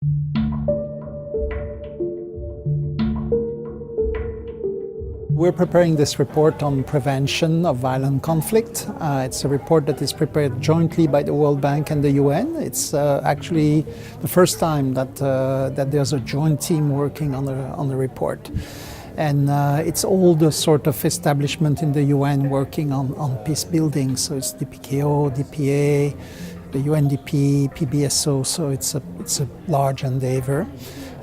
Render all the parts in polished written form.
We're preparing this report on prevention of violent conflict. It's a report that is prepared jointly by the World Bank and the UN. It's actually the first time that there's a joint team working on the report. And it's all the sort of establishment in the UN working on peace building. So it's DPKO, DPA, the UNDP, PBSO. So it's a large endeavour.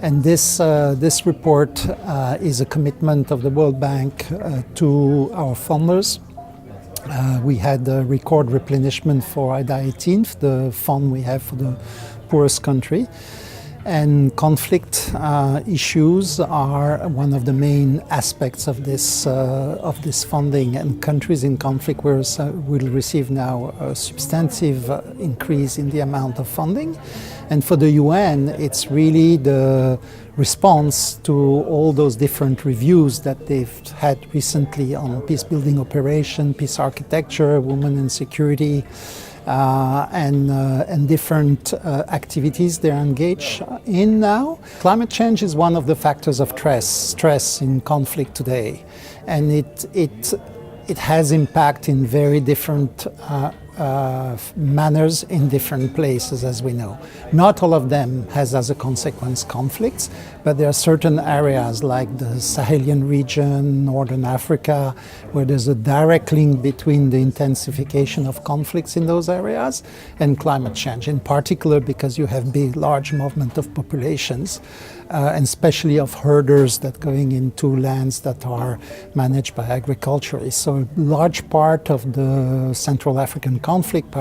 And this report is a commitment of the World Bank to our funders. We had a record replenishment for IDA 18th, the fund we have for the poorest country. And conflict issues are one of the main aspects of this funding. And countries in conflict will receive now a substantive increase in the amount of funding. And for the UN, it's really the response to all those different reviews that they've had recently on peacebuilding operation, peace architecture, women and security, and different activities they're engaged in now. Climate change is one of the factors of stress in conflict today, and it has impact in very different manners in different places, as we know. Not all of them has as a consequence conflicts, but there are certain areas like the Sahelian region, Northern Africa, where there's a direct link between the intensification of conflicts in those areas and climate change, in particular because you have big, large movement of populations, and especially of herders that going into lands that are managed by agriculturists. So a large part of the Central African conflict,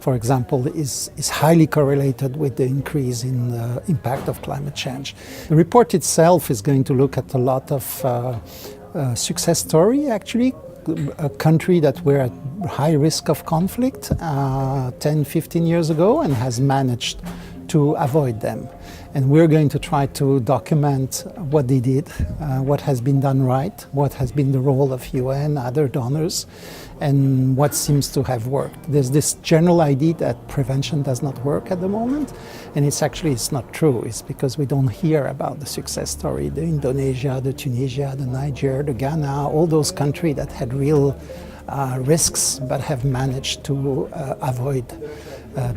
for example, is highly correlated with the increase in the impact of climate change. The report itself is going to look at a lot of success story, actually. A country that were at high risk of conflict 10, 15 years ago and has managed to avoid them. And we're going to try to document what they did, what has been done right, what has been the role of UN, other donors, and what seems to have worked. There's this general idea that prevention does not work at the moment, and it's not true. It's because we don't hear about the success story, the Indonesia, the Tunisia, the Niger, the Ghana, all those countries that had real risks but have managed to avoid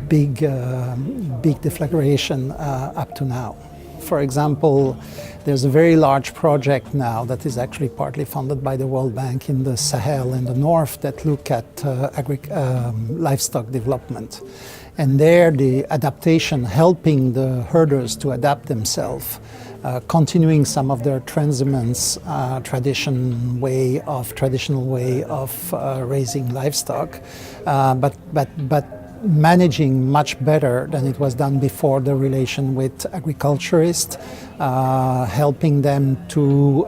big deflagration up to now. For example, there's a very large project now that is actually partly funded by the World Bank in the Sahel in the north that look at livestock development. And there the adaptation, helping the herders to adapt themselves, continuing some of their transhumance traditional way of raising livestock, but managing much better than it was done before the relation with agriculturists, helping them to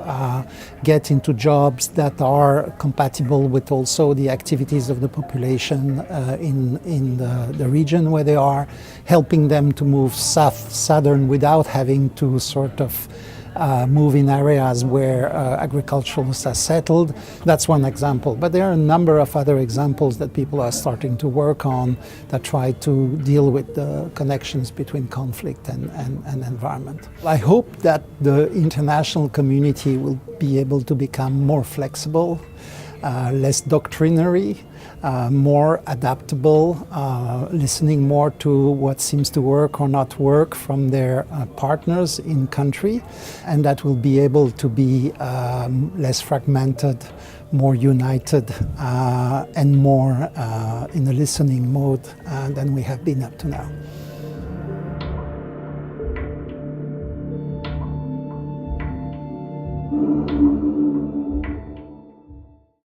get into jobs that are compatible with also the activities of the population in the region where they are, helping them to move southern without having to sort of move in areas where agriculturalists are settled. That's one example. But there are a number of other examples that people are starting to work on that try to deal with the connections between conflict and environment. I hope that the international community will be able to become more flexible, less doctrinary, more adaptable, listening more to what seems to work or not work from their partners in country, and that will be able to be less fragmented, more united, and more in a listening mode than we have been up to now.